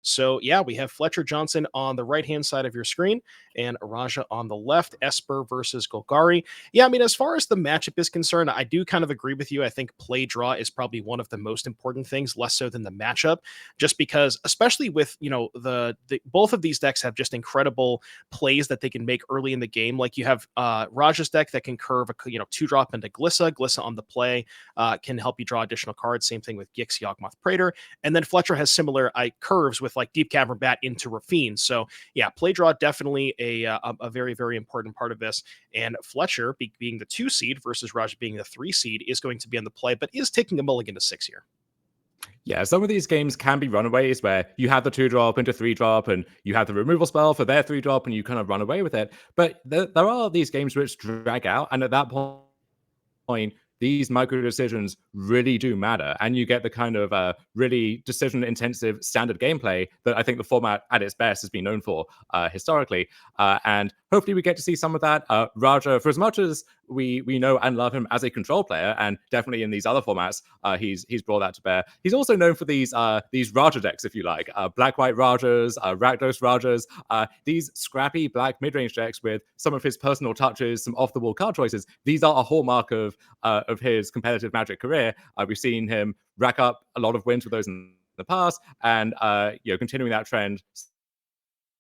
So yeah, we have Fletcher Johnson on the right-hand side of your screen and Raja on the left, Esper versus Golgari. Yeah, I mean, as far as the matchup is concerned, I do kind of agree with you. I think play draw is probably one of the most important things, less so than the matchup, just because, especially with, the both of these decks have just incredible plays that they can make early in the game. Like you have Raja's deck that can curve a 2-drop into Glissa on the play, can help you draw additional cards. Same thing with Gix, Yawgmoth, Praetor. And then Fletcher has similar curves with like Deep Cavern Bat into Rafine. So yeah, play draw definitely a very, very important part of this. And Fletcher, being the 2 seed versus Raja being the 3 seed, is going to be on the play, but is taking a mulligan to 6 here. Yeah, some of these games can be runaways where you have the 2-drop into 3-drop and you have the removal spell for their 3-drop and you kind of run away with it. But there are these games which drag out, and at that point, these micro decisions really do matter, and you get the kind of really decision-intensive standard gameplay that I think the format at its best has been known for historically. And hopefully we get to see some of that. Raja, for as much as we know and love him as a control player, and definitely in these other formats, he's brought that to bear. He's also known for these Raja decks, if you like, black-white Rajas, Rakdos Rajas, these scrappy black mid-range decks with some of his personal touches, some off-the-wall card choices. These are a hallmark of his competitive Magic career. We've seen him rack up a lot of wins with those in the past, and continuing that trend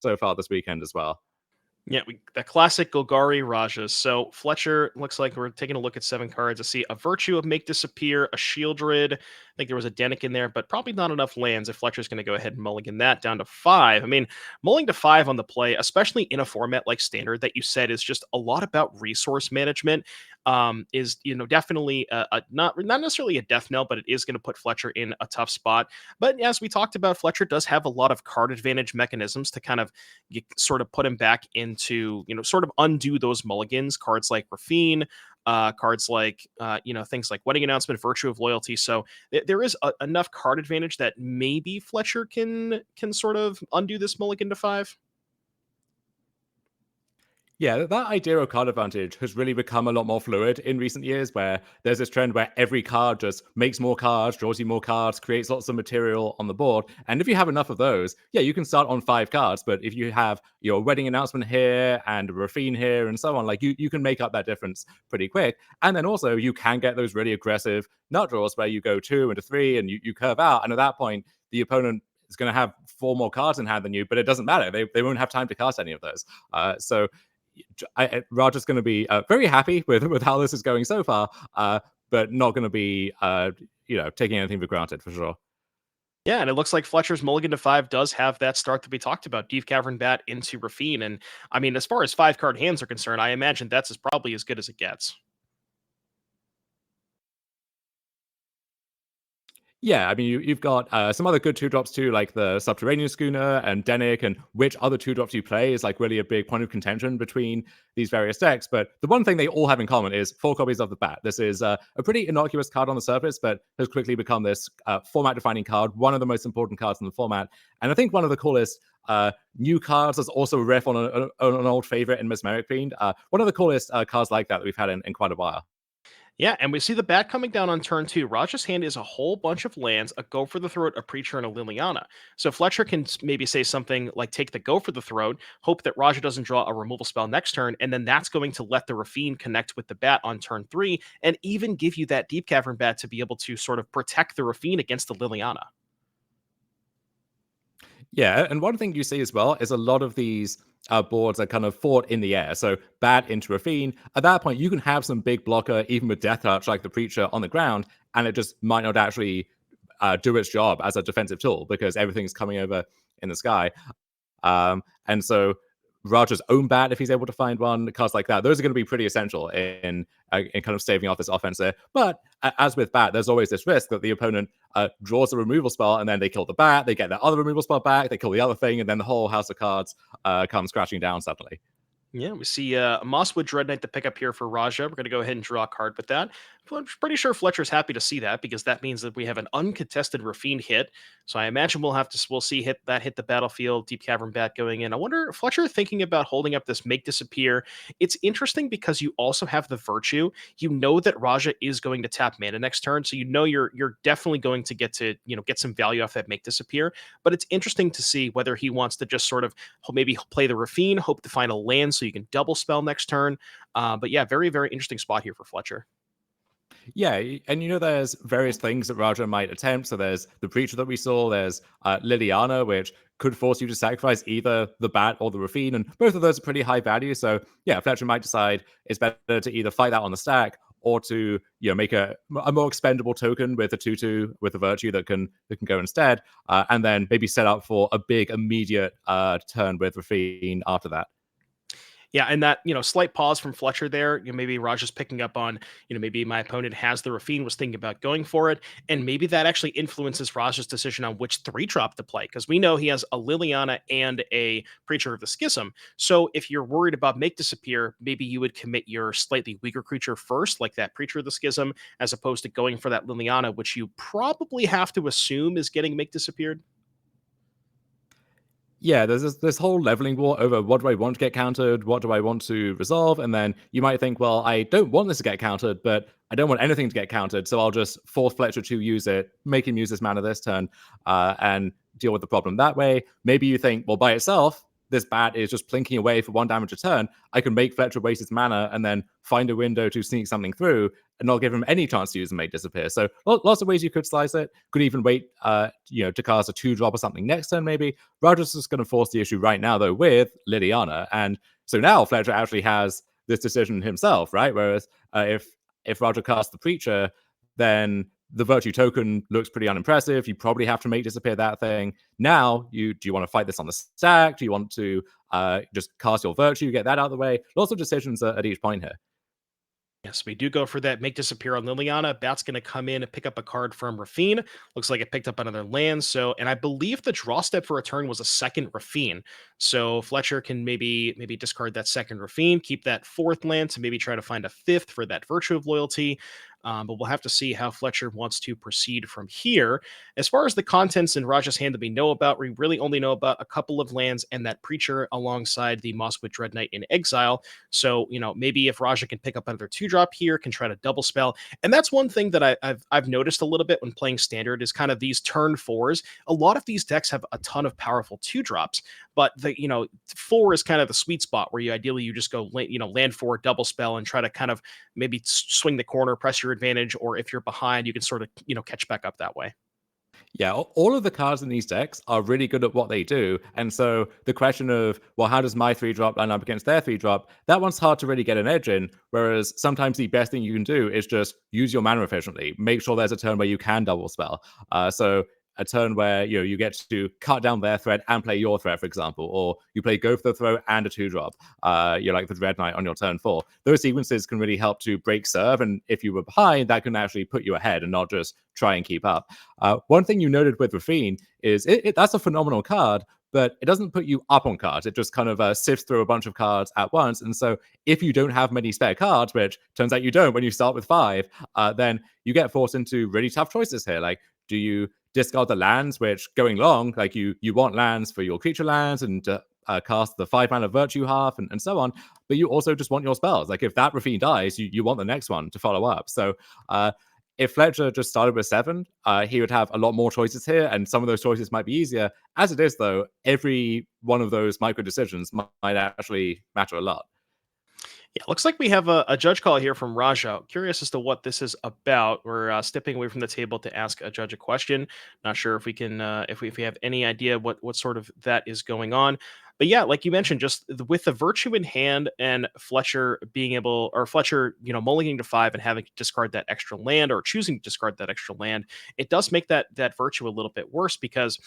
so far this weekend as well. Yeah, the classic Golgari Rajas. So Fletcher, looks like we're taking a look at 7 cards. I see a Virtue of Make Disappear, a Shieldred. I think there was a Denic in there, but probably not enough lands if Fletcher's going to go ahead and mulligan that down to 5. I mean, mulling to 5 on the play, especially in a format like Standard that you said is just a lot about resource management, is definitely not necessarily a death knell, but it is going to put Fletcher in a tough spot. But as we talked about, Fletcher does have a lot of card advantage mechanisms to kind of sort of put him back into, sort of undo those mulligans. Cards like Rafine, cards like things like Wedding Announcement, Virtue of Loyalty. So there is enough card advantage that maybe Fletcher can sort of undo this mulligan to 5. Yeah, that idea of card advantage has really become a lot more fluid in recent years, where there's this trend where every card just makes more cards, draws you more cards, creates lots of material on the board. And if you have enough of those, yeah, you can start on 5 cards. But if you have your Wedding Announcement here and a Rafine here and so on, like you can make up that difference pretty quick. And then also you can get those really aggressive nut draws where you go 2 into 3 and you curve out. And at that point, the opponent is going to have 4 more cards in hand than you, but it doesn't matter. They won't have time to cast any of those. So Roger's going to be very happy with how this is going so far, but not going to be taking anything for granted for sure. Yeah, and it looks like Fletcher's mulligan to 5 does have that start that we talked about, Deep Cavern Bat into Rafine. And I mean, as far as 5-card hands are concerned, I imagine that's probably as good as it gets. Yeah, I mean, you've got some other good 2-drops too, like the Subterranean Schooner and Denic, and which other 2-drops you play is like really a big point of contention between these various decks. But the one thing they all have in common is 4 copies of the Bat. This is a pretty innocuous card on the surface, but has quickly become this format-defining card, one of the most important cards in the format. And I think one of the coolest new cards is also a riff on an old favorite in Mesmeric Fiend. One of the coolest cards like that we've had in quite a while. Yeah, and we see the bat coming down on turn 2. Raja's hand is a whole bunch of lands, a Go for the Throat, a Preacher, and a Liliana. So Fletcher can maybe say something like take the Go for the Throat, hope that Raja doesn't draw a removal spell next turn, and then that's going to let the Rafine connect with the bat on turn 3, and even give you that Deep Cavern Bat to be able to sort of protect the Rafine against the Liliana. Yeah, and one thing you see as well is a lot of these boards are kind of fought in the air. So Bat into Rafine. At that point, you can have some big blocker, even with Death Touch, like the Preacher on the ground, and it just might not actually do its job as a defensive tool because everything's coming over in the sky. And so Raja's own Bat, if he's able to find one, cards like that, those are going to be pretty essential in kind of staving off this offense there. But as with Bat, there's always this risk that the opponent draws a removal spell and then they kill the Bat, they get their other removal spell back, they kill the other thing, and then the whole house of cards comes crashing down suddenly. Yeah, we see Mosswood Dread Knight to pick up here for Raja. We're going to go ahead and draw a card with that. Well, I'm pretty sure Fletcher's happy to see that because that means that we have an uncontested Rafine hit. So I imagine we'll see hit the battlefield, Deep Cavern Bat going in. I wonder, Fletcher thinking about holding up this Make Disappear. It's interesting because you also have the Virtue. You know that Raja is going to tap mana next turn, so you know you're definitely going to get some value off that Make Disappear. But it's interesting to see whether he wants to just sort of maybe play the Rafine, hope to find a land so you can double spell next turn. But yeah, very very interesting spot here for Fletcher. Yeah, and there's various things that Raja might attempt. So there's the Preacher that we saw. There's Liliana, which could force you to sacrifice either the Bat or the Rafine, and both of those are pretty high value. So yeah, Fletcher might decide it's better to either fight that on the stack or to make a more expendable token with a 2/2 with a Virtue that can go instead, and then maybe set up for a big immediate turn with Rafine after that. Yeah, and that, slight pause from Fletcher there. Maybe Raj is picking up on, maybe my opponent has the Rafine, was thinking about going for it. And maybe that actually influences Raj's decision on which 3-drop to play. Because we know he has a Liliana and a Preacher of the Schism. So if you're worried about Make Disappear, maybe you would commit your slightly weaker creature first, like that Preacher of the Schism, as opposed to going for that Liliana, which you probably have to assume is getting Make Disappeared. Yeah, there's this whole leveling war over what do I want to get countered, what do I want to resolve, and then you might think, well, I don't want this to get countered, but I don't want anything to get countered, so I'll just force Fletcher to use it, make him use his mana this turn, and deal with the problem that way. Maybe you think, well, by itself, this bat is just plinking away for 1 damage a turn. I can make Fletcher waste his mana and then find a window to sneak something through and not give him any chance to use and make disappear. So lots of ways you could slice it. Could even wait, to cast a 2-drop or something next turn, maybe. Roger's just going to force the issue right now, though, with Liliana. And so now Fletcher actually has this decision himself, right? Whereas if Roger casts the Preacher, then the Virtue token looks pretty unimpressive. You probably have to make disappear that thing. Now, do you want to fight this on the stack? Do you want to just cast your Virtue, get that out of the way? Lots of decisions at each point here. Yes, we do go for that Make Disappear on Liliana. Bat's going to come in and pick up a card from Rafine. Looks like it picked up another land. So, and I believe the draw step for a turn was a second Rafine. So Fletcher can maybe discard that second Rafine, keep that fourth land to maybe try to find a fifth for that Virtue of Loyalty. But we'll have to see how Fletcher wants to proceed from here. As far as the contents in Raja's hand that we know about, we really only know about a couple of lands and that Preacher alongside the Mosswood Dread Knight in exile. So, maybe if Raja can pick up another 2-drop here, can try to double spell. And that's one thing that I've noticed a little bit when playing Standard is kind of these turn 4s. A lot of these decks have a ton of powerful 2-drops, but the 4 is kind of the sweet spot where you just go land 4, double spell, and try to kind of maybe swing the corner, press your advantage, or if you're behind, you can sort of catch back up that way. Yeah, all of the cards in these decks are really good at what they do. And so the question of, well, how does my 3-drop line up against their 3-drop? That one's hard to really get an edge in. Whereas sometimes the best thing you can do is just use your mana efficiently. Make sure there's a turn where you can double spell. So a turn where you get to cut down their threat and play your threat, for example, or you play go for the throw and a 2-drop. You're like the Dread Knight on your turn 4. Those sequences can really help to break serve, and if you were behind, that can actually put you ahead and not just try and keep up. One thing you noted with Rafine is that's a phenomenal card, but it doesn't put you up on cards. It just kind of sifts through a bunch of cards at once. And so if you don't have many spare cards, which turns out you don't when you start with 5, then you get forced into really tough choices here. Like, do you discard the lands, which going long, like you want lands for your creature lands and cast the 5-mana Virtue half and so on, but you also just want your spells. Like if that Rafine dies, you want the next one to follow up. So if Fletcher just started with 7, he would have a lot more choices here, and some of those choices might be easier. As it is, though, every one of those micro decisions might actually matter a lot. Yeah, looks like we have a judge call here from Raja. Curious as to what this is about. We're stepping away from the table to ask a judge a question. Not sure if we can, if we have any idea what sort of that is going on. But yeah, like you mentioned, just with the Virtue in hand and Fletcher Fletcher, mulliging to 5 and having to discard that extra land or choosing to discard that extra land, it does make that Virtue a little bit worse because,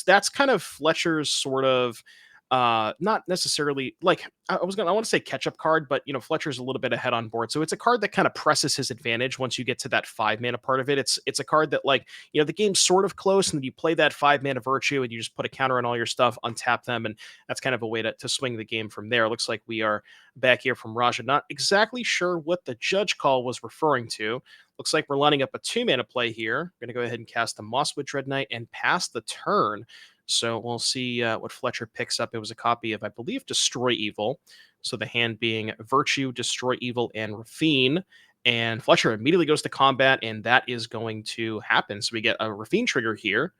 that's kind of Fletcher's sort of not necessarily like I want to say catch up card, but Fletcher's a little bit ahead on board, so it's a card that kind of presses his advantage once you get to that 5 mana part of it. It's a card that, like, the game's sort of close, and then you play that 5 mana virtue, and you just put a counter on all your stuff, untap them, and that's kind of a way to swing the game from there. Looks like we are back here from Raja. Not exactly sure what the judge call was referring to. Looks like we're lining up a 2 mana play here. We're gonna go ahead and cast the Mosswood Dread Knight and pass the turn. So we'll see what Fletcher picks up. It was a copy of, I believe, Destroy Evil. So the hand being Virtue, Destroy Evil, and Rafine. And Fletcher immediately goes to combat, and that is going to happen. So we get a Rafine trigger here,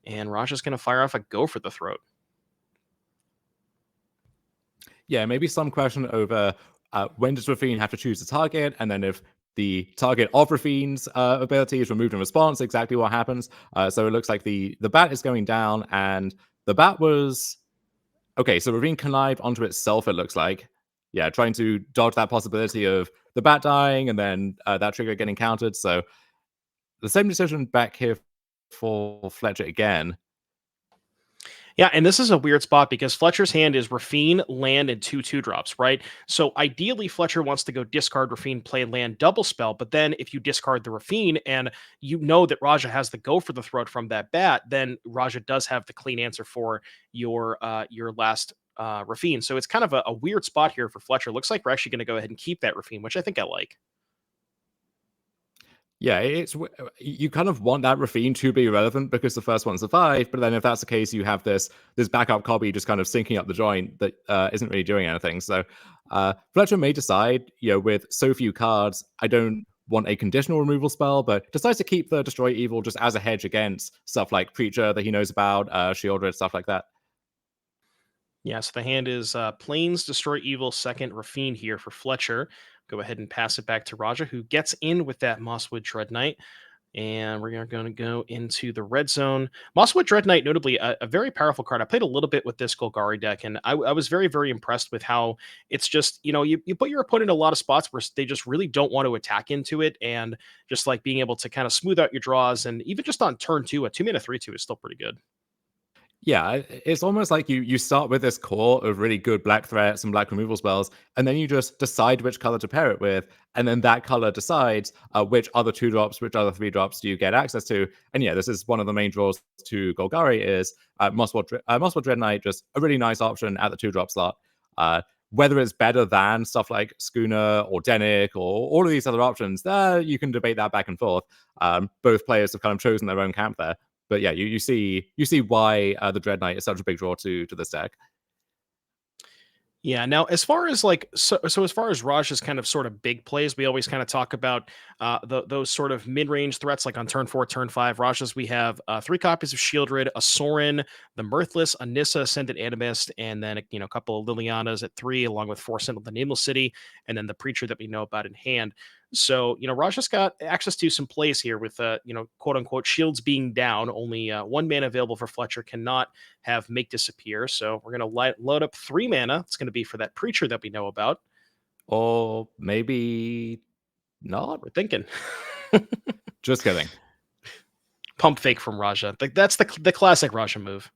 and Raja's going to fire off a Go for the Throat. Yeah, maybe some question over when does Rafine have to choose a target, and then if the target of Rafine's ability is removed in response, exactly what happens. So it looks like the bat is going down, and the bat was okay. So Rafine connived onto itself. It looks like, yeah, trying to dodge that possibility of the bat dying and then that trigger getting countered. So the same decision back here for Fletcher again. Yeah, and this is a weird spot because Fletcher's hand is Rafine, land, and 2/2 drops, right? So ideally, Fletcher wants to go discard Rafine, play land, double spell. But then if you discard the Rafine and you know that Raja has the Go for the Throat from that bat, then Raja does have the clean answer for your last Rafine. So it's kind of a weird spot here for Fletcher. Looks like we're actually going to go ahead and keep that Rafine, which I think I like. Yeah, you kind of want that Rafine to be relevant because the first one survived, but then if that's the case, you have this backup copy just kind of sinking up the joint that isn't really doing anything. So Fletcher may decide, with so few cards, I don't want a conditional removal spell, but decides to keep the Destroy Evil just as a hedge against stuff like Preacher that he knows about, Shieldred, stuff like that. Yeah, so the hand is Plains, Destroy Evil, second Rafine here for Fletcher. Go ahead and pass it back to Raja, who gets in with that Mosswood Dread Knight. And we're going to go into the red zone. Mosswood Dread Knight, notably a very powerful card. I played a little bit with this Golgari deck, and I was very, very impressed with how it's just, you put your opponent in a lot of spots where they just really don't want to attack into it, and just like being able to kind of smooth out your draws. And even just on turn 2, a 2 mana 3/2 is still pretty good. Yeah, it's almost like you start with this core of really good black threats and black removal spells, and then you just decide which color to pair it with, and then that color decides which other 2 drops, which other 3 drops do you get access to. And yeah, this is one of the main draws to Golgari is Mosswood Dread Knight, just a really nice option at the 2 drop slot. Whether it's better than stuff like Schooner or Denick or all of these other options, you can debate that back and forth. Both players have kind of chosen their own camp there. But yeah, you see why the Dread Knight is such a big draw to this deck. Yeah. Now, as far as as far as Raj's kind of sort of big plays, we always kind of talk about those sort of mid-range threats, like on turn 4, turn 5. Raj's, we have 3 copies of Shieldred, a Sorin, the Mirthless, a Nissa, Ascendant Animist, and then a couple of Lilianas at 3, along with 4 Sentinel, the Nameless City, and then the Preacher that we know about in hand. So, Raja's got access to some plays here with, quote unquote, shields being down. Only 1 mana available for Fletcher, cannot have Make Disappear. So, we're going to load up 3 mana. It's going to be for that Preacher that we know about. Or maybe not. We're thinking. Just kidding. Pump fake from Raja. That's the classic Raja move.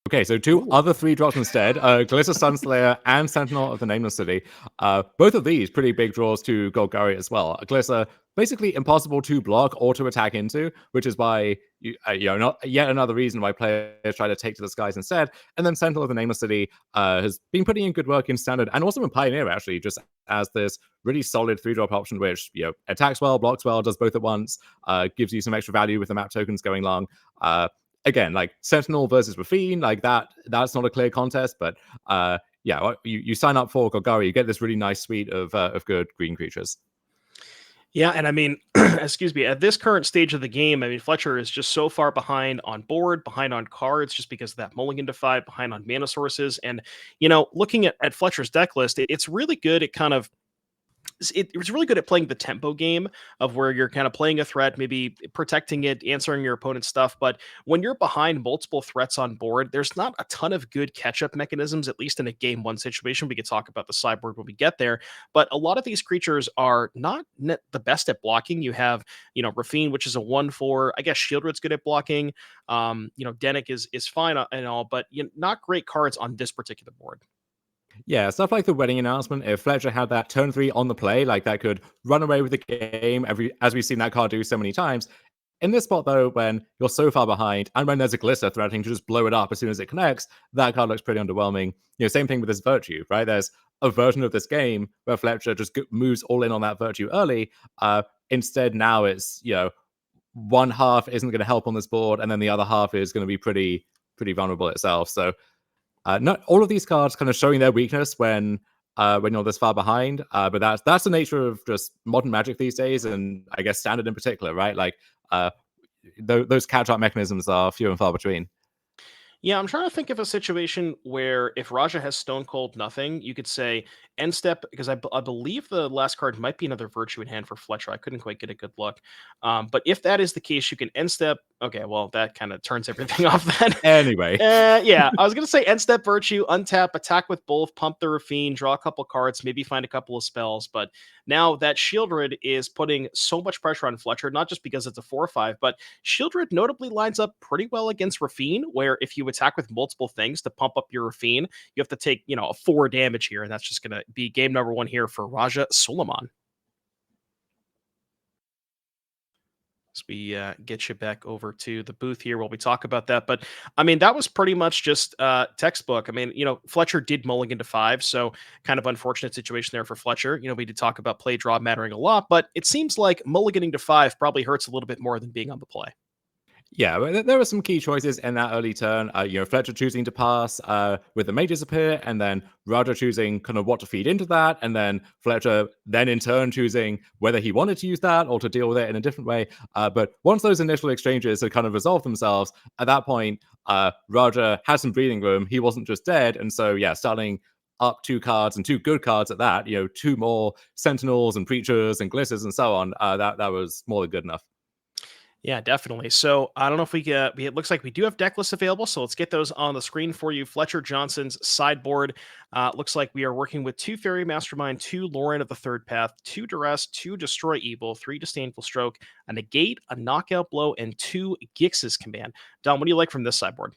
Okay, so 2 other 3 drops instead, Glitter Sunslayer and Sentinel of the Nameless City. Both of these pretty big draws to Golgari as well. Glitter, basically impossible to block or to attack into, which is why, not yet another reason why players try to take to the skies instead. And then Sentinel of the Nameless City has been putting in good work in Standard and also in Pioneer, actually, just as this really solid 3-drop option, which, attacks well, blocks well, does both at once, gives you some extra value with the map tokens going long. Again, like Sentinel versus Rafine, like that's not a clear contest, but yeah, you sign up for Golgari, you get this really nice suite of good green creatures. Yeah, and I mean, excuse me, at this current stage of the game, I mean, Fletcher is just so far behind on board, behind on cards, just because of that mulligan to 5, behind on mana sources. And, looking at Fletcher's deck list, it's really good at kind of it's really good at playing the tempo game of where you're kind of playing a threat, maybe protecting it, answering your opponent's stuff. But when you're behind multiple threats on board, there's not a ton of good catch up mechanisms, at least in a game one situation. We could talk about the sideboard when we get there. But a lot of these creatures are not the best at blocking. You have, Rafine, which is a 1/4. I guess Shieldred's good at blocking. Denick is fine and all, but not great cards on this particular board. Yeah, stuff like the wedding announcement. If Fletcher had that turn 3 on the play, like that could run away with the game. As we've seen that card do so many times. In this spot, though, when you're so far behind, and when there's a Glister threatening to just blow it up as soon as it connects, that card looks pretty underwhelming. Same thing with this Virtue, right? There's a version of this game where Fletcher just moves all in on that Virtue early. Instead, now it's one half isn't going to help on this board, and then the other half is going to be pretty vulnerable itself. So not all of these cards kind of showing their weakness when you're this far behind. But that's the nature of just modern Magic these days, and I guess Standard in particular, right? Like those catch-up mechanisms are few and far between. Yeah, I'm trying to think of a situation where if Raja has Stone Cold nothing, you could say end step, because I believe the last card might be another Virtue in hand for Fletcher. I couldn't quite get a good look. But if that is the case, you can end step. Okay, well, that kind of turns everything off then. Anyway. Yeah, I was going to say end step Virtue, untap, attack with both, pump the Rafine, draw a couple cards, maybe find a couple of spells. But now that Shieldred is putting so much pressure on Fletcher, not just because it's a 4/5, but Shieldred notably lines up pretty well against Rafine, where if you attack with multiple things to pump up your Rafine, you have to take, a 4 damage here, and that's just going to be game number 1 here for Raja Sulaiman. As we get you back over to the booth here while we talk about that. But I mean, that was pretty much just textbook. I mean, Fletcher did mulligan to 5, so kind of unfortunate situation there for Fletcher. We did talk about play draw mattering a lot, but it seems like mulliganing to 5 probably hurts a little bit more than being on the play. Yeah, but there were some key choices in that early turn. Fletcher choosing to pass with the Mages appear, and then Raja choosing kind of what to feed into that, and then Fletcher then in turn choosing whether he wanted to use that or to deal with it in a different way. But once those initial exchanges had kind of resolved themselves, at that point, Raja had some breathing room. He wasn't just dead, and so yeah, starting up 2 cards and 2 good cards at that, 2 more Sentinels and Preachers and Glisters and so on. That was more than good enough. Yeah, definitely. So I don't know if it looks like we do have deck lists available. So let's get those on the screen for you. Fletcher Johnson's sideboard. Looks like we are working with 2 Fairy Mastermind, 2 Lauren of the Third Path, 2 Duress, 2 Destroy Evil, 3 Disdainful Stroke, a Negate, a Knockout Blow, and 2 Gix's Command. Don, what do you like from this sideboard?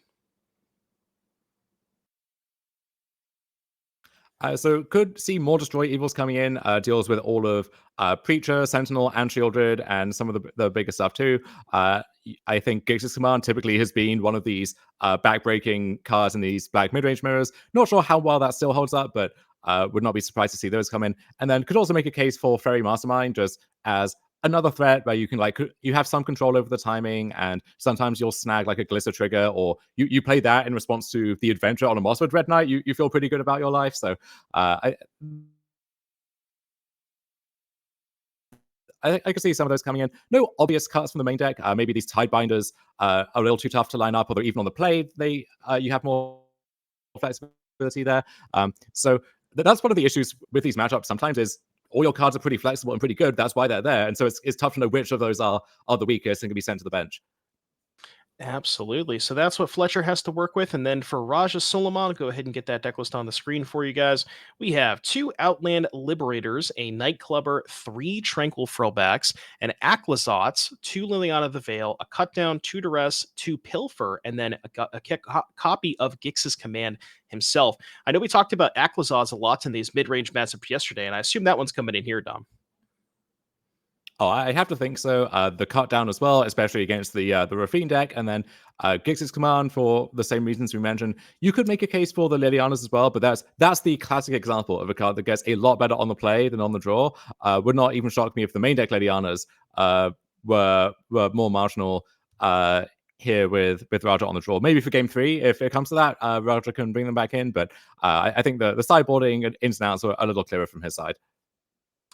So could see more Destroy Evils coming in, deals with all of Preacher, Sentinel, and Shieldred, and some of the bigger stuff too. I think Gix's Command typically has been one of these backbreaking cards in these black midrange mirrors. Not sure how well that still holds up, but would not be surprised to see those come in. And then could also make a case for Fairy Mastermind just as another threat where you can you have some control over the timing, and sometimes you'll snag like a Glister trigger, or you play that in response to the adventure on a Mosswood Red Knight. You feel pretty good about your life. So I could see some of those coming in. No obvious cuts from the main deck. Maybe these Tidebinders are a little too tough to line up, although even on the play, you have more flexibility there. So that's one of the issues with these matchups sometimes is all your cards are pretty flexible and pretty good. That's why they're there. And so it's tough to know which of those are the weakest and can be sent to the bench. Absolutely. So that's what Fletcher has to work with. And then for Raja Sulaiman, go ahead and get that deck list on the screen for you guys. We have 2 Outland Liberators, a Nightclubber, 3 Tranquil Throwbacks, an Acklazotz, 2 Liliana the Veil, a Cutdown, 2 Duress, 2 Pilfer, and then a copy of Gix's Command himself. I know we talked about Acklazotz a lot in these mid-range matchups yesterday, and I assume that one's coming in here, Dom. Oh, I have to think so. The cut down as well, especially against the Rafine deck, and then Gix's Command for the same reasons we mentioned. You could make a case for the Lilianas as well, but that's the classic example of a card that gets a lot better on the play than on the draw. Would not even shock me if the main deck Lilianas were more marginal here with Raja on the draw. Maybe for game 3, if it comes to that, Raja can bring them back in. But I think the sideboarding and ins and outs are a little clearer from his side.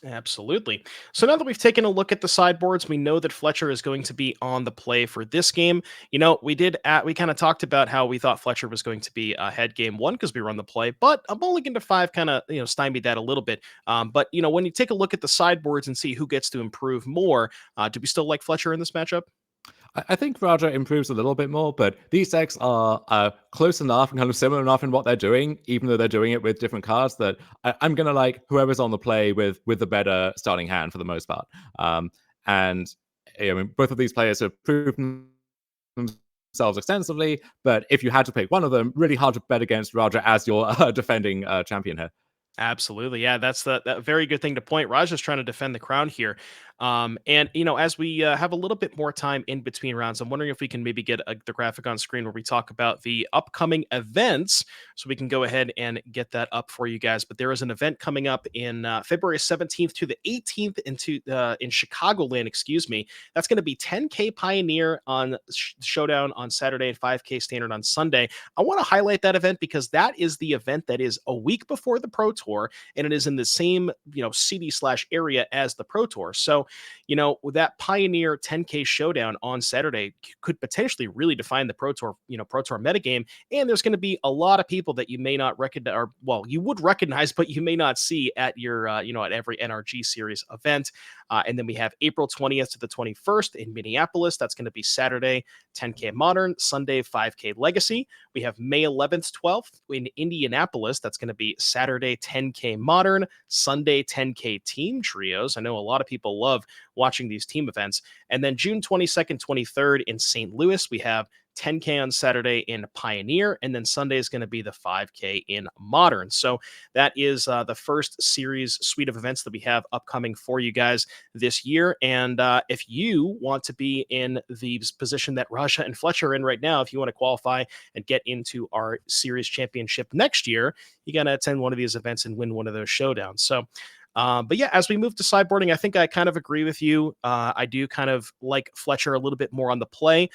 Absolutely. So now that we've taken a look at the sideboards, we know that Fletcher is going to be on the play for this game. We kind of talked about how we thought Fletcher was going to be ahead game one because we run the play, but a mulligan to five kind of stymied that a little bit. But when you take a look at the sideboards and see who gets to improve more, do we still like Fletcher in this matchup? I think Raja improves a little bit more, but these decks are close enough and kind of similar enough in what they're doing, even though they're doing it with different cards, that I'm going to like whoever's on the play with the better starting hand for the most part. And I mean, both of these players have proven themselves extensively, but if you had to pick one of them, really hard to bet against Raja as your defending champion here. Absolutely. Yeah, that's that very good thing to point. Raj trying to defend the crown here. And as we have a little bit more time in between rounds, I'm wondering if we can maybe get the graphic on screen where we talk about the upcoming events. So we can go ahead and get that up for you guys. But there is an event coming up in February 17th to the 18th in Chicagoland, excuse me. That's going to be 10K Pioneer on Showdown on Saturday and 5K Standard on Sunday. I want to highlight that event because that is the event that is a week before the Pro Tour, and it is in the same city/area as the Pro Tour. So, with that Pioneer 10K Showdown on Saturday could potentially really define the Pro Tour, Pro Tour metagame. And there's going to be a lot of people that you may not recognize, or well, you would recognize, but you may not see at your, at every NRG Series event. And then we have April 20th to the 21st in Minneapolis. That's going to be Saturday, 10K Modern, Sunday, 5K Legacy. We have May 11th, 12th in Indianapolis. That's going to be Saturday, 10K Modern, Sunday, 10K Team Trios. I know a lot of people love watching these team events. And then June 22nd, 23rd in St. Louis, we have 10K on Saturday in Pioneer, and then Sunday is going to be the 5K in Modern. So that is the first series suite of events that we have upcoming for you guys this year. And if you want to be in the position that Raja and Fletcher are in right now, if you want to qualify and get into our series championship next year, you got to attend one of these events and win one of those showdowns. So but yeah, as we move to sideboarding, I think I kind of agree with you. I do kind of like Fletcher a little bit more on the play.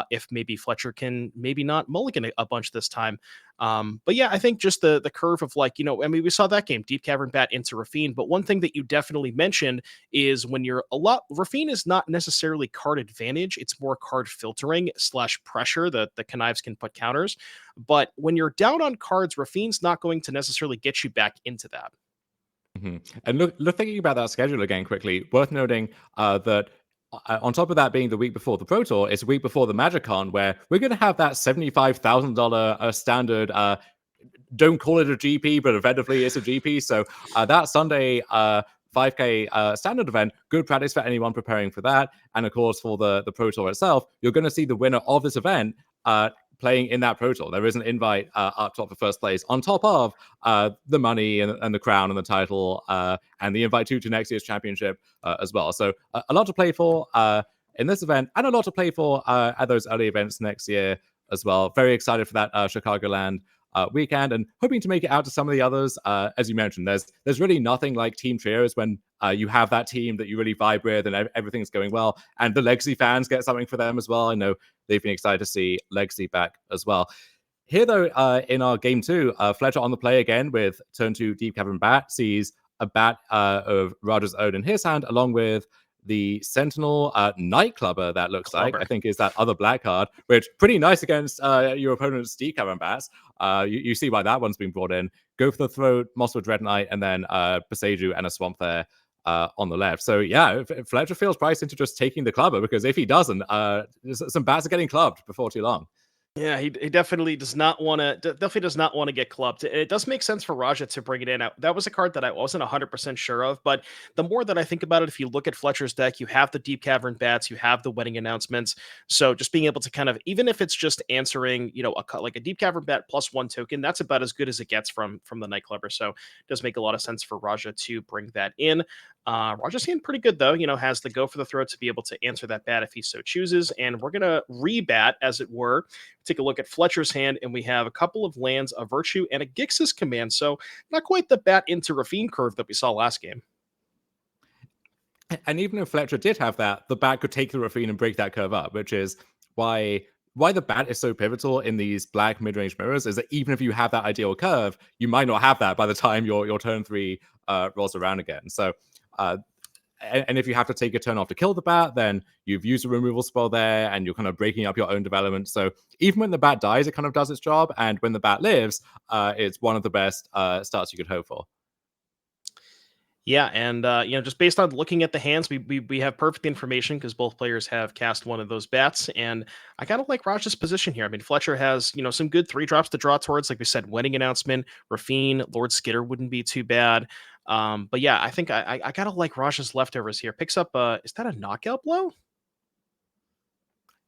If maybe Fletcher can maybe not mulligan a bunch this time. But yeah, I think just the curve of we saw that game, Deep Cavern Bat into Rafine. But one thing that you definitely mentioned is when you're Rafine is not necessarily card advantage. It's more card filtering / pressure. The connives can put counters. But when you're down on cards, Rafine's not going to necessarily get you back into that. And look, thinking about that schedule again quickly, worth noting that on top of that being the week before the Pro Tour, it's a week before the MagicCon, where we're going to have that $75,000 standard. Don't call it a GP, but effectively it's a GP. So that Sunday 5K standard event, good practice for anyone preparing for that. And of course, for the Pro Tour itself, you're going to see the winner of this event playing in that Pro Tour. There is an invite up top for first place on top of the money and the crown and the title and the invite to next year's championship as well. So a lot to play for in this event and a lot to play for at those early events next year as well. Very excited for that Chicagoland weekend and hoping to make it out to some of the others. As you mentioned, there's really nothing like team trios when you have that team that you really vibe with and everything's going well, and the Legacy fans get something for them as well. I know they've been excited to see Legacy back as well. Here, though, in our game two, Fletcher on the play again with turn two Deep Cavern Bat, sees a bat of Raja's own in his hand, along with the Sentinel Nightclubber, that looks like, I think is that other black card, which pretty nice against your opponent's Deep Cavern Bats. You see why that one's been brought in. Go for the throat, Mosswood Dread Knight, and then Boseiju and a Swamp there on the left. So yeah, Fletcher feels priced into just taking the clubber, because if he doesn't, some bats are getting clubbed before too long. Yeah, he definitely does not want to. Definitely does not want to get clubbed. It does make sense for Raja to bring it in. That was a card that I wasn't 100% sure of, but the more that I think about it, if you look at Fletcher's deck, you have the Deep Cavern Bats, you have the wedding announcements. So just being able to kind of, even if it's just answering, like a Deep Cavern Bat plus one token, that's about as good as it gets from the Nightclubber. So it does make a lot of sense for Raja to bring that in. Raja's hand pretty good though. Has the go for the throat to be able to answer that bat if he so chooses, and we're gonna rebat, as it were. Take a look at Fletcher's hand, and we have a couple of lands, a Virtue, and a Gix's Command. So not quite the bat into Rafine curve that we saw last game. And even if Fletcher did have that, the bat could take the Rafine and break that curve up, which is why the bat is so pivotal in these black mid-range mirrors, is that even if you have that ideal curve, you might not have that by the time your turn three rolls around again. So And if you have to take a turn off to kill the bat, then you've used a removal spell there, and you're kind of breaking up your own development. So even when the bat dies, it kind of does its job, and when the bat lives, it's one of the best starts you could hope for. Yeah, and just based on looking at the hands, we have perfect information because both players have cast one of those bats, and I kind of like Raj's position here. I mean, Fletcher has some good 3 drops to draw towards, like we said, Wedding Announcement, Rafine, Lord Skitter wouldn't be too bad. But yeah, I think I gotta like Raj's leftovers here. Picks up, is that a knockout blow?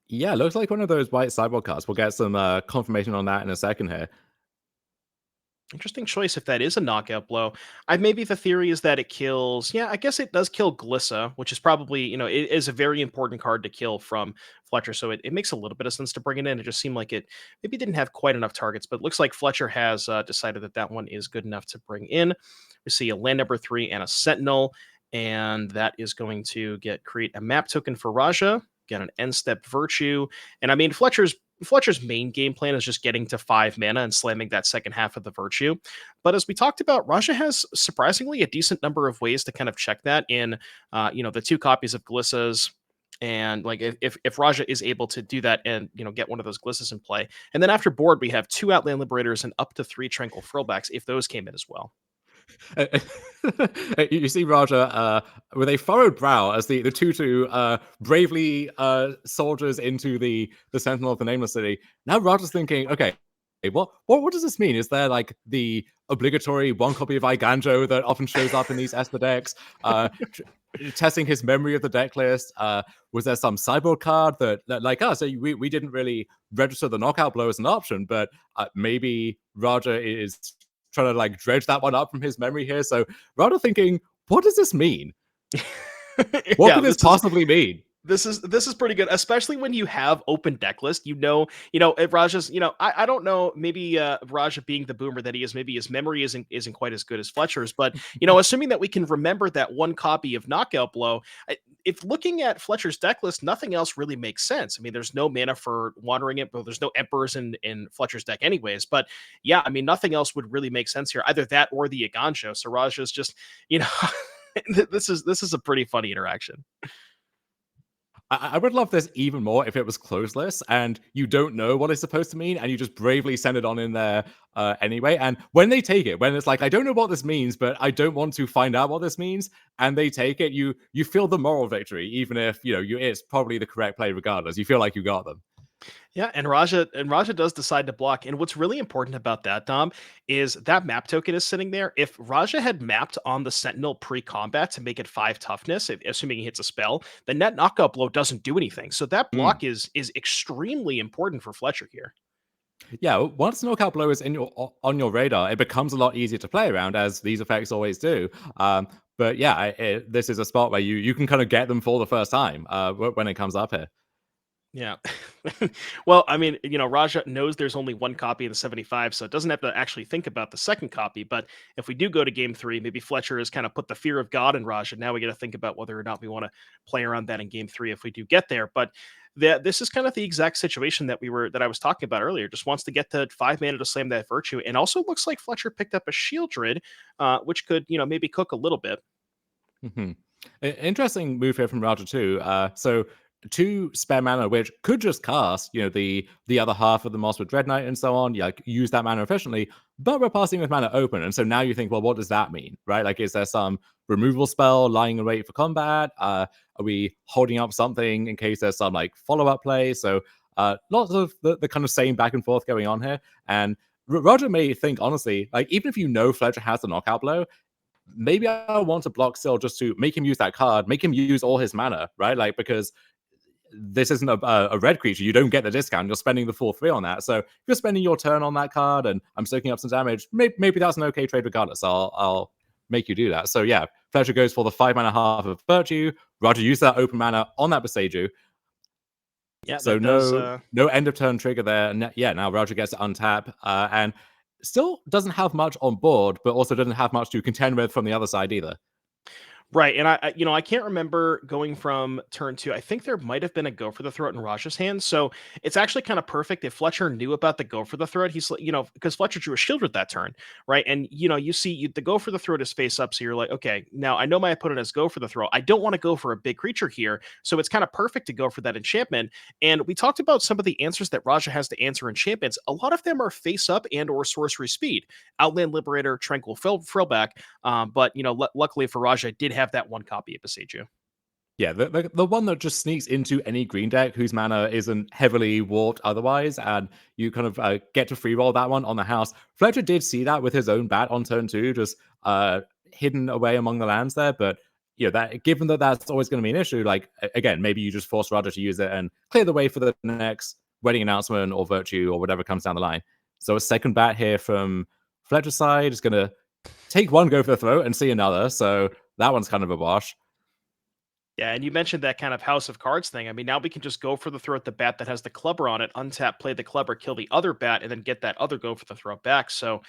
Yeah, looks like one of those white sideboard cards. We'll get some confirmation on that in a second here. Interesting choice if that is a knockout blow. Maybe the theory is that it kills. Yeah, I guess it does kill Glissa, which is probably, it is a very important card to kill from Fletcher. So it makes a little bit of sense to bring it in. It just seemed like it maybe didn't have quite enough targets, but it looks like Fletcher has decided that that one is good enough to bring in. We see a land number 3 and a Sentinel, and that is going to create a map token for Raja, get an end step Virtue. And I mean, Fletcher's main game plan is just getting to 5 mana and slamming that second half of the Virtue. But as we talked about, Raja has surprisingly a decent number of ways to kind of check that in, the 2 copies of Glissas. And like if Raja is able to do that and get one of those Glissas in play, and then after board we have 2 Outland Liberators and up to 3 Tranquil Frillbacks if those came in as well. You see Raja with a furrowed brow as the 2/2 bravely soldiers into the Sentinel of the Nameless City. Now Raja's thinking, okay, what does this mean? Is there like the obligatory 1 copy of Iganjo that often shows up in these Esper decks? Testing his memory of the deck list. Was there some sideboard card that like us? We didn't really register the knockout blow as an option, but maybe Raja is trying to like dredge that one up from his memory here. So rather thinking, what does this mean? What could this possibly mean? This is pretty good, especially when you have open deck list. Raja's. I don't know. Maybe Raja being the boomer that he is, maybe his memory isn't quite as good as Fletcher's. But assuming that we can remember that 1 copy of Knockout Blow, if looking at Fletcher's deck list, nothing else really makes sense. I mean, there's no mana for Wandering It, but there's no Emperors in Fletcher's deck anyways. But yeah, I mean, nothing else would really make sense here. Either that or the Iganjo. So Raja's just, this is a pretty funny interaction. I would love this even more if it was closeless and you don't know what it's supposed to mean and you just bravely send it on in there anyway. And when they take it, when it's like, I don't know what this means, but I don't want to find out what this means, and they take it, you feel the moral victory, even if it's probably the correct play regardless. You feel like you got them. Yeah, and Raja does decide to block. And what's really important about that, Dom, is that map token is sitting there. If Raja had mapped on the Sentinel pre-combat to make it 5 toughness, assuming he hits a spell, the net knockout blow doesn't do anything. So that block is extremely important for Fletcher here. Yeah, once knockout blow is on your radar, it becomes a lot easier to play around, as these effects always do. But yeah, this is a spot where you can kind of get them for the first time when it comes up here. Yeah. Well, I mean, Raja knows there's only 1 copy of the 75, so it doesn't have to actually think about the second copy. But if we do go to game 3, maybe Fletcher has kind of put the fear of God in Raja. Now we got to think about whether or not we want to play around that in game 3 if we do get there. But this is kind of the exact situation that I was talking about earlier. Just wants to get to 5 mana to slam that Virtue. And also looks like Fletcher picked up a Shield Druid, which could, maybe cook a little bit. Mm-hmm. Interesting move here from Raja too. So 2 spare mana, which could just cast, the other half of the Mosswood Dread Knight and so on. Like use that mana efficiently, but we're passing with mana open, and so now you think, well, what does that mean, right? Like, is there some removal spell lying in wait for combat? Are we holding up something in case there's some like follow-up play? So lots of the kind of same back and forth going on here, and Roger may think honestly, like even if Fletcher has the knockout blow, maybe I want to block still just to make him use that card, make him use all his mana, right? Like, because this isn't a red creature, you don't get the discount, you're spending the full 3 on that. So if you're spending your turn on that card and I'm soaking up some damage, maybe that's an okay trade regardless. I'll make you do that. So yeah, Fletcher goes for the 5 mana half of Virtue. Roger used that open mana on that Boseiju. Yeah, so no end of turn trigger there. Now Roger gets to untap and still doesn't have much on board, but also doesn't have much to contend with from the other side either. Right, and I can't remember going from turn 2. I think there might have been a go for the throat in Raj's hand, so it's actually kinda perfect if Fletcher knew about the go for the throat, he's like, because Fletcher drew a shield with that turn, right? And, you see the go for the throat is face up, so you're like, "Okay, now I know my opponent has go for the throat. I don't wanna go for a big creature here," so it's kinda perfect to go for that enchantment, and we talked about some of the answers that Raja has to answer enchantments. A lot of them are face up and or sorcery speed. Outland Liberator, Tranquil Frillback, but luckily for Raja, I did have that one copy of Besiju. Yeah, the one that just sneaks into any green deck whose mana isn't heavily warped otherwise, and you kind of get to free roll that one on the house. Fletcher did see that with his own bat on turn 2, just hidden away among the lands there. But that given that that's always going to be an issue, like again, maybe you just force Roger to use it and clear the way for the next wedding announcement or virtue or whatever comes down the line. So a second bat here from Fletcher's side is going to take one go for the throat and see another. So that one's kind of a wash. Yeah, and you mentioned that kind of House of Cards thing. I mean, now we can just go for the throat the bat that has the clubber on it, untap, play the clubber, kill the other bat, and then get that other go for the throat back. So,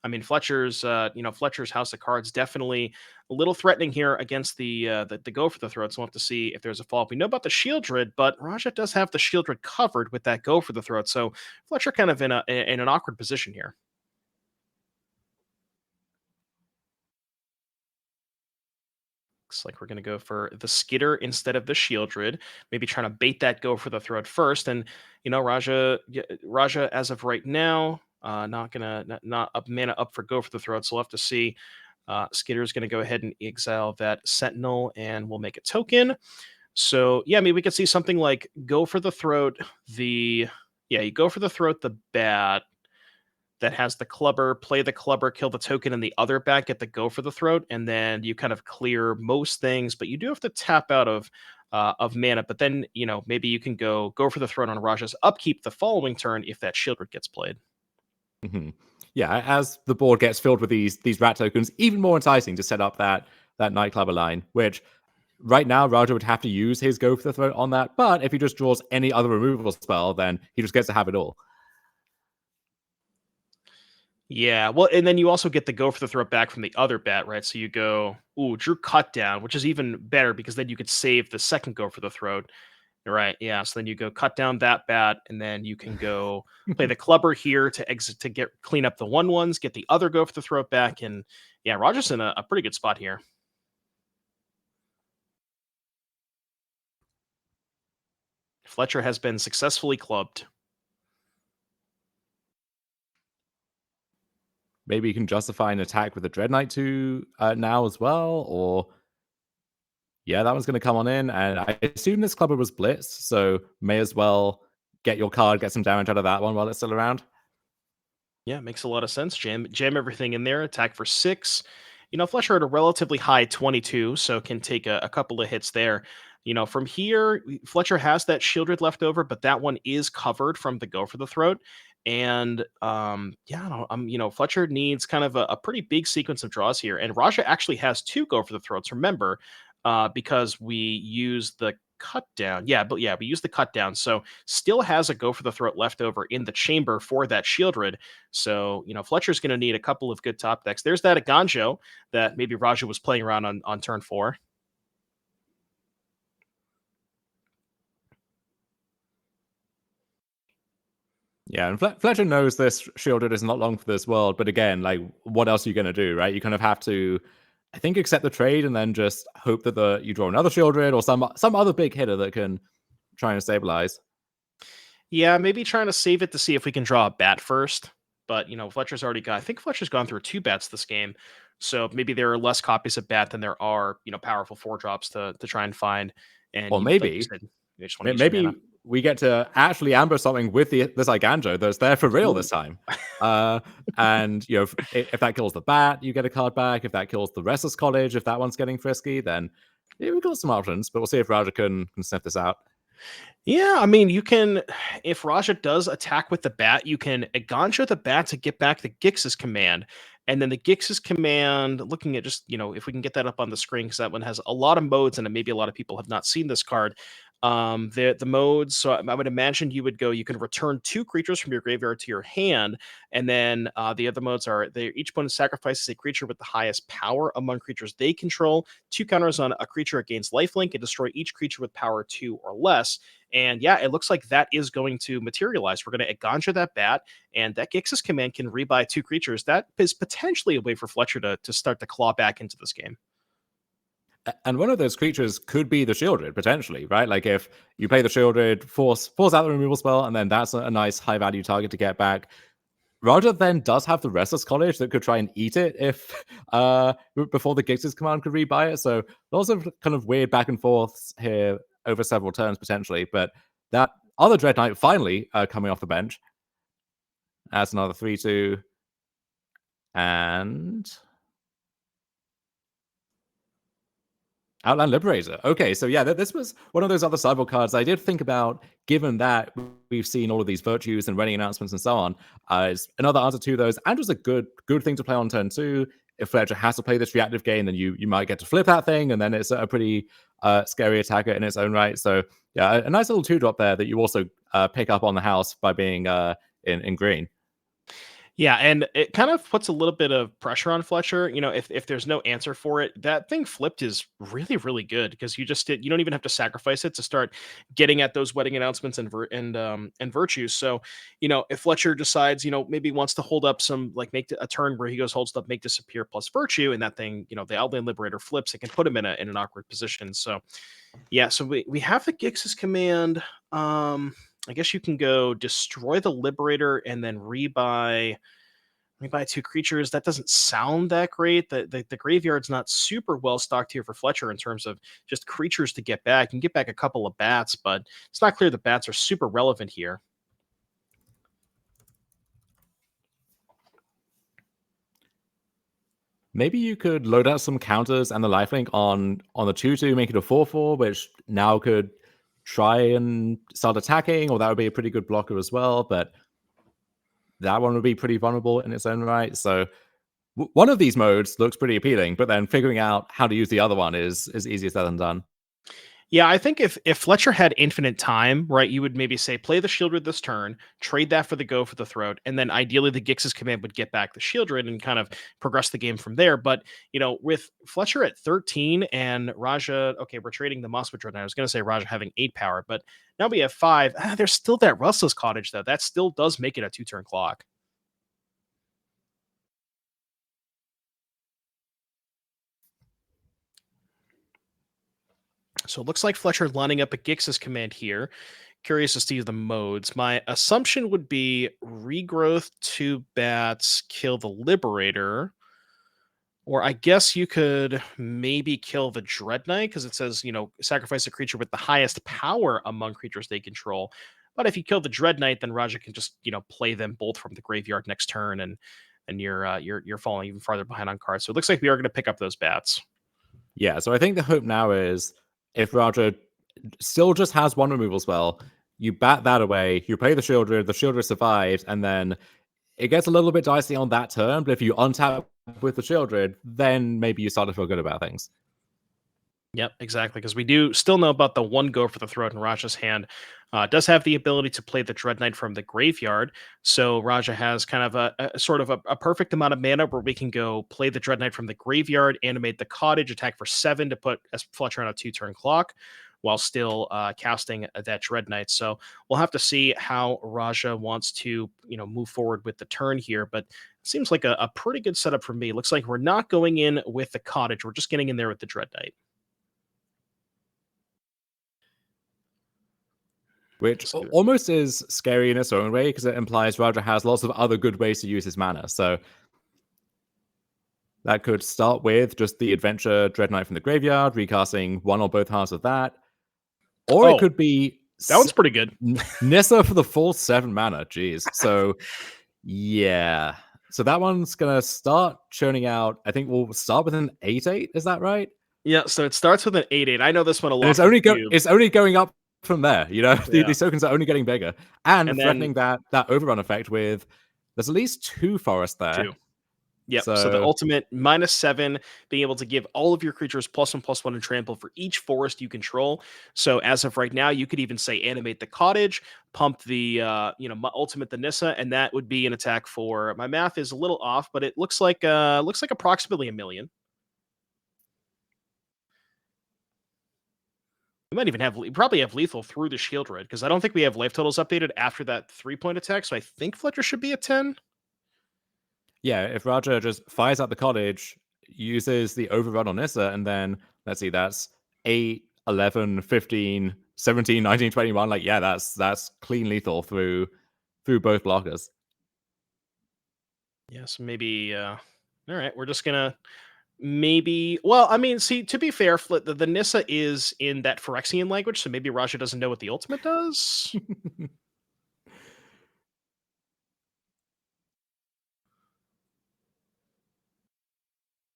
I mean, Fletcher's House of Cards definitely a little threatening here against the go for the throat. So we'll have to see if there's a follow up. We know about the Shieldred, but Raja does have the Shieldred covered with that go for the throat. So Fletcher kind of in an awkward position here. Looks like we're going to go for the Skitter instead of the Shieldred. Maybe trying to bait that go for the throat first. And Raja as of right now, not gonna not up mana up for go for the throat. So we'll have to see. Skitter is going to go ahead and exile that Sentinel, and we'll make a token. So yeah, I mean we could see something like go for the throat. You go for the throat. The bat that has the clubber, play the clubber, kill the token, and the other bat get the go for the throat, and then you kind of clear most things, but you do have to tap out of mana. But then maybe you can go for the throat on Raja's upkeep the following turn if that Shieldred gets played. Hmm. Yeah, as the board gets filled with these rat tokens, even more enticing to set up that nightclubber line, which right now Raja would have to use his go for the throat on that, but if he just draws any other removal spell, then he just gets to have it all. Yeah, well, and then you also get the go for the throat back from the other bat, right? So you go, ooh, drew cut down, which is even better because then you could save the second go for the throat. Right. Yeah. So then you go cut down that bat, and then you can go play the clubber here to exit to get clean up the 1/1s, get the other go for the throat back, and yeah, Rogers in a pretty good spot here. Fletcher has been successfully clubbed. Maybe you can justify an attack with a Dread Knight 2 now as well, or yeah, that one's going to come on in, and I assume this clubber was Blitz, so may as well get your card, get some damage out of that one while it's still around. Yeah, makes a lot of sense. Jam everything in there. Attack for 6. Fletcher at a relatively high 22, so can take a couple of hits there. From here, Fletcher has that Shieldred left over, but that one is covered from the go for the throat. And yeah, I don't, Fletcher needs kind of a pretty big sequence of draws here. And Raja actually has 2 go for the throats. Remember, because we use the cut down. Yeah, but yeah, we use the cut down. So still has a go for the throat left over in the chamber for that Shieldred. So, Fletcher's going to need a couple of good top decks. There's that Aganjo that maybe Raja was playing around on turn 4. Yeah, and Fletcher knows this Shielded is not long for this world, but again, like, what else are you going to do, right? You kind of have to, I think, accept the trade and then just hope that you draw another Shieldred or some other big hitter that can try and stabilize. Yeah, maybe trying to save it to see if we can draw a bat first. But, Fletcher's already got, I think Fletcher's gone through 2 bats this game. So maybe there are less copies of bat than there are, powerful 4 drops to try and find. And Or like you maybe said, you just want to use your mana. Maybe we get to actually ambush something with this Iganjo that's there for real Ooh. this time. And if that kills the bat, you get a card back. If that kills the Restless College, if that one's getting frisky, then yeah, we've got some options. But we'll see if Raja can sniff this out. Yeah, I mean, you can, if Raja does attack with the bat, you can Agancho the bat to get back the Gix's command. And then the Gix's command, looking at just, if we can get that up on the screen, because that one has a lot of modes and maybe a lot of people have not seen this card. The modes. So I would imagine you can return 2 creatures from your graveyard to your hand, and then the other modes are each opponent sacrifices a creature with the highest power among creatures they control. 2 counters on a creature it gains lifelink, and destroy each creature with power 2 or less. And yeah, it looks like that is going to materialize. We're going to Eganja that bat, and that Gix's command can rebuy 2 creatures. That is potentially a way for Fletcher to start to claw back into this game. And one of those creatures could be the Shieldred, potentially, right? Like if you play the Shieldred, force out the removal spell, and then that's a nice high value target to get back. Roger then does have the Restless College that could try and eat it if before the Gix's command could rebuy it. So lots of kind of weird back and forths here over several turns potentially. But that other Dread Knight finally coming off the bench. That's another 3/2. And Outland Liberator. Okay, so yeah, this was one of those other sideboard cards I did think about, given that we've seen all of these virtues and running announcements and so on. It's another answer to those, and just a good thing to play on turn 2. If Fletcher has to play this reactive game, then you might get to flip that thing, and then it's a pretty scary attacker in its own right. So yeah, a nice little 2-drop there that you also pick up on the house by being in green. Yeah, and it kind of puts a little bit of pressure on Fletcher. If there's no answer for it, that thing flipped is really, really good because you don't even have to sacrifice it to start getting at those wedding announcements and virtues. So, if Fletcher decides, maybe wants to hold up some make a turn where he goes holds up, make disappear plus virtue, and that thing, the Outland Liberator flips, it can put him in an awkward position. So, yeah, so we have the Gix's command. I guess you can go destroy the Liberator and then rebuy 2 creatures. That doesn't sound that great. The graveyard's not super well stocked here for Fletcher in terms of just creatures to get back. You can get back a couple of bats, but it's not clear the bats are super relevant here. Maybe you could load out some counters and the lifelink on the 2/2, make it a 4/4, which now could try and start attacking, or that would be a pretty good blocker as well. But that one would be pretty vulnerable in its own right. So one of these modes looks pretty appealing, but then figuring out how to use the other one is easier said than done. Yeah, I think if Fletcher had infinite time, right, you would maybe say play the Shieldred this turn, trade that for the Go for the Throat, and then ideally the Gix's command would get back the Shieldred and kind of progress the game from there. But with Fletcher at 13 and Raja, okay, we're trading the Mosswood Dread Knight. I was going to say Raja having 8 power, but now we have 5. There's still that Restless Cottage though. That still does make it a 2-turn clock. So it looks like Fletcher lining up a Gix's command here. Curious to see the modes. My assumption would be regrowth 2 bats, kill the Liberator. Or I guess you could maybe kill the Dread Knight because it says, sacrifice a creature with the highest power among creatures they control. But if you kill the Dread Knight, then Raja can just, play them both from the graveyard next turn, and you're falling even farther behind on cards. So it looks like we are going to pick up those bats. Yeah, so I think the hope now is if Raja still just has one removal spell, you bat that away, you play the Shieldred survives, and then it gets a little bit dicey on that turn, but if you untap with the Shieldred, then maybe you start to feel good about things. Yep, exactly, because we do still know about the 1 Go for the Throat in Raja's hand. Does have the ability to play the Dread Knight from the graveyard, so Raja has kind of a sort of a perfect amount of mana where we can go play the Dread Knight from the graveyard, animate the Cottage, attack for 7 to put Fletcher on a 2-turn clock, while still casting that Dread Knight. So we'll have to see how Raja wants to move forward with the turn here, but it seems like a pretty good setup for me. Looks like we're not going in with the Cottage, we're just getting in there with the Dread Knight. Which almost is scary in its own way, because it implies Raja has lots of other good ways to use his mana. So that could start with just the Adventure Dread Knight from the graveyard, recasting one or both halves of that. Or it could be... That one's pretty good. Nissa for the full 7 mana. Jeez. So, yeah. So that one's going to start churning out. I think we'll start with an 8/8. Is that right? Yeah, so it starts with an 8/8. I know this one a lot. It's only going up from there, these tokens are only getting bigger, and threatening that overrun effect with there's at least 2 forests there. 2. Yep. So the So ultimate -7, being able to give all of your creatures +1/+1 and trample for each forest you control. So as of right now, you could even say animate the cottage, pump the ultimate the Nissa, and that would be an attack for, my math is a little off, but it looks like approximately 1,000,000. We might even have probably have lethal through the shield red because I don't think we have life totals updated after that 3-point attack. So I think Fletcher should be at 10. yeah, if Raja just fires at the cottage, uses the overrun on Nissa, and then let's see, that's 8, 11, 15, 17, 19, 21. Like, yeah, that's clean lethal through both blockers. Yeah, so maybe all right, we're just gonna maybe, well, I mean, see, to be fair, the Nissa is in that Phyrexian language, so maybe Raja doesn't know what the ultimate does.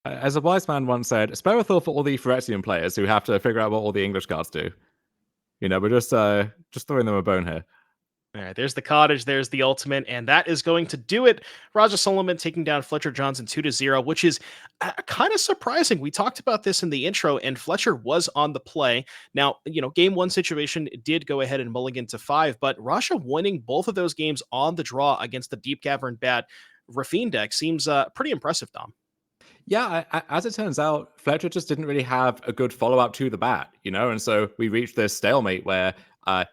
As a wise man once said, spare a thought for all the Phyrexian players who have to figure out what all the English cards do. We're just throwing them a bone here. All right, there's the cottage, there's the ultimate, and that is going to do it. Raja Sulaiman taking down Fletcher Johnson 2-0, which is kind of surprising. We talked about this in the intro, and Fletcher was on the play. Now, game one situation did go ahead and mulligan to 5, but Raja winning both of those games on the draw against the Deep Cavern Bat Rafine deck seems pretty impressive, Dom. Yeah, as it turns out, Fletcher just didn't really have a good follow up to the bat, and so we reached this stalemate where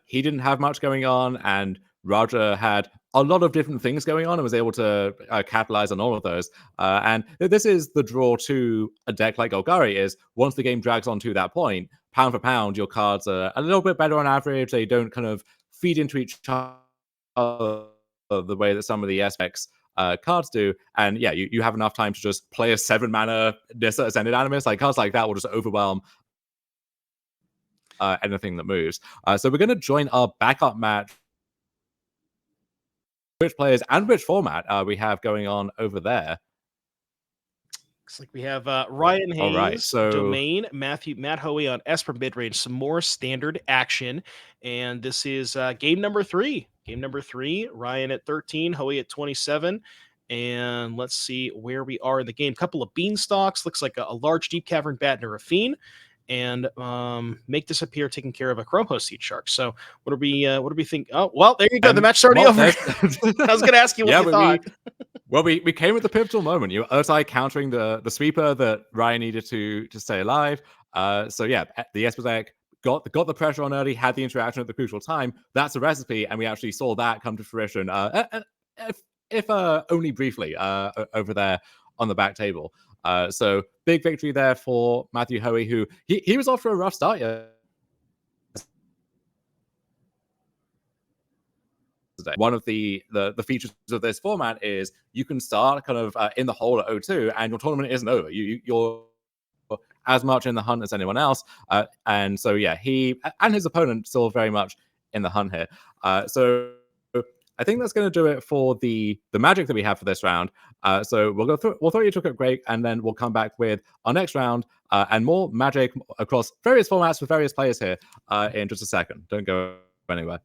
he didn't have much going on, and Roger had a lot of different things going on and was able to capitalize on all of those. And this is the draw to a deck like Golgari is once the game drags on to that point, pound for pound, your cards are a little bit better on average. They don't kind of feed into each other the way that some of the aspects cards do. And yeah, you have enough time to just play a 7-mana Nissa Ascended Animus. Like cards like that will just overwhelm anything that moves. So we're going to join our backup match. Which players and which format we have going on over there. Looks like we have Ryan All right, Hayes, so Domain, Matt Hoey on Esper midrange, some more standard action. And this is game number 3. Game number 3, Ryan at 13, Hoey at 27. And let's see where we are in the game. Couple of beanstalks, looks like a large deep cavern bat and a Rafine. And make disappear, taking care of a Chrome Host Seed Shark. So what do we think? Oh, well, there you go. The match's already over. I was gonna ask you what you thought. We came with the pivotal moment. You Urtai countering the sweeper that Ryan needed to stay alive. So yeah, the Esper deck got the pressure on early, had the interaction at the crucial time. That's a recipe, and we actually saw that come to fruition. If only briefly over there on the back table. So big victory there for Matthew Hoey, who he was off for a rough start. Yeah. One of the features of this format is you can start kind of in the hole at 0-2, and your tournament isn't over. You're as much in the hunt as anyone else. And so, yeah, he and his opponent still very much in the hunt here. So I think that's going to do it for the magic that we have for this round. So we'll throw you to a quick break, and then we'll come back with our next round and more magic across various formats with various players here in just a second. Don't go anywhere.